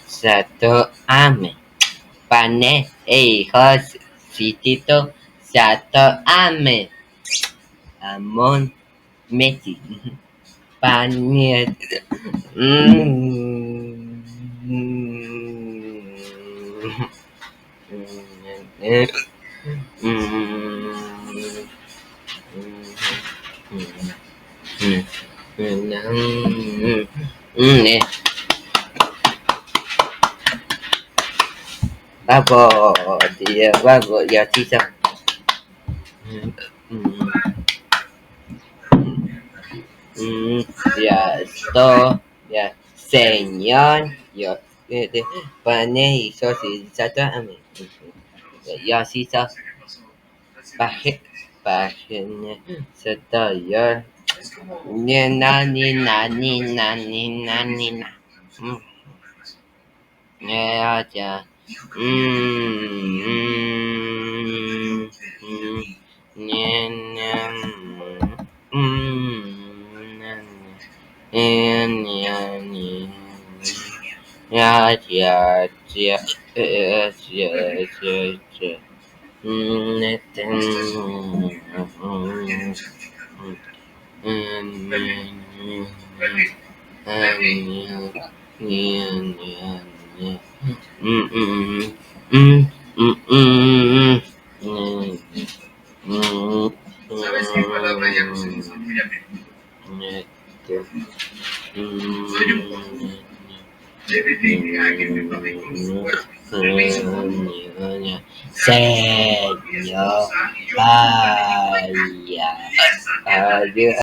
Satu ame. Pane hijos sitito satu ame. Amon meti. Pane. Bravo, dia, bravo, ya sisa. Ya esto, ya señor, yo pane hizo sisa ame. Ya sisa. Página setorial. Nina, nina, nina, nina, nina. Ya, ya. Nina. Ya, ya, ya. Yes, yes, yes, yes. ¿Sabes qué palabra ya no se usa muy a menudo? Soy un poco. Debe de alguien me fabricó un cuerpo. Señor, vaya. Adiós.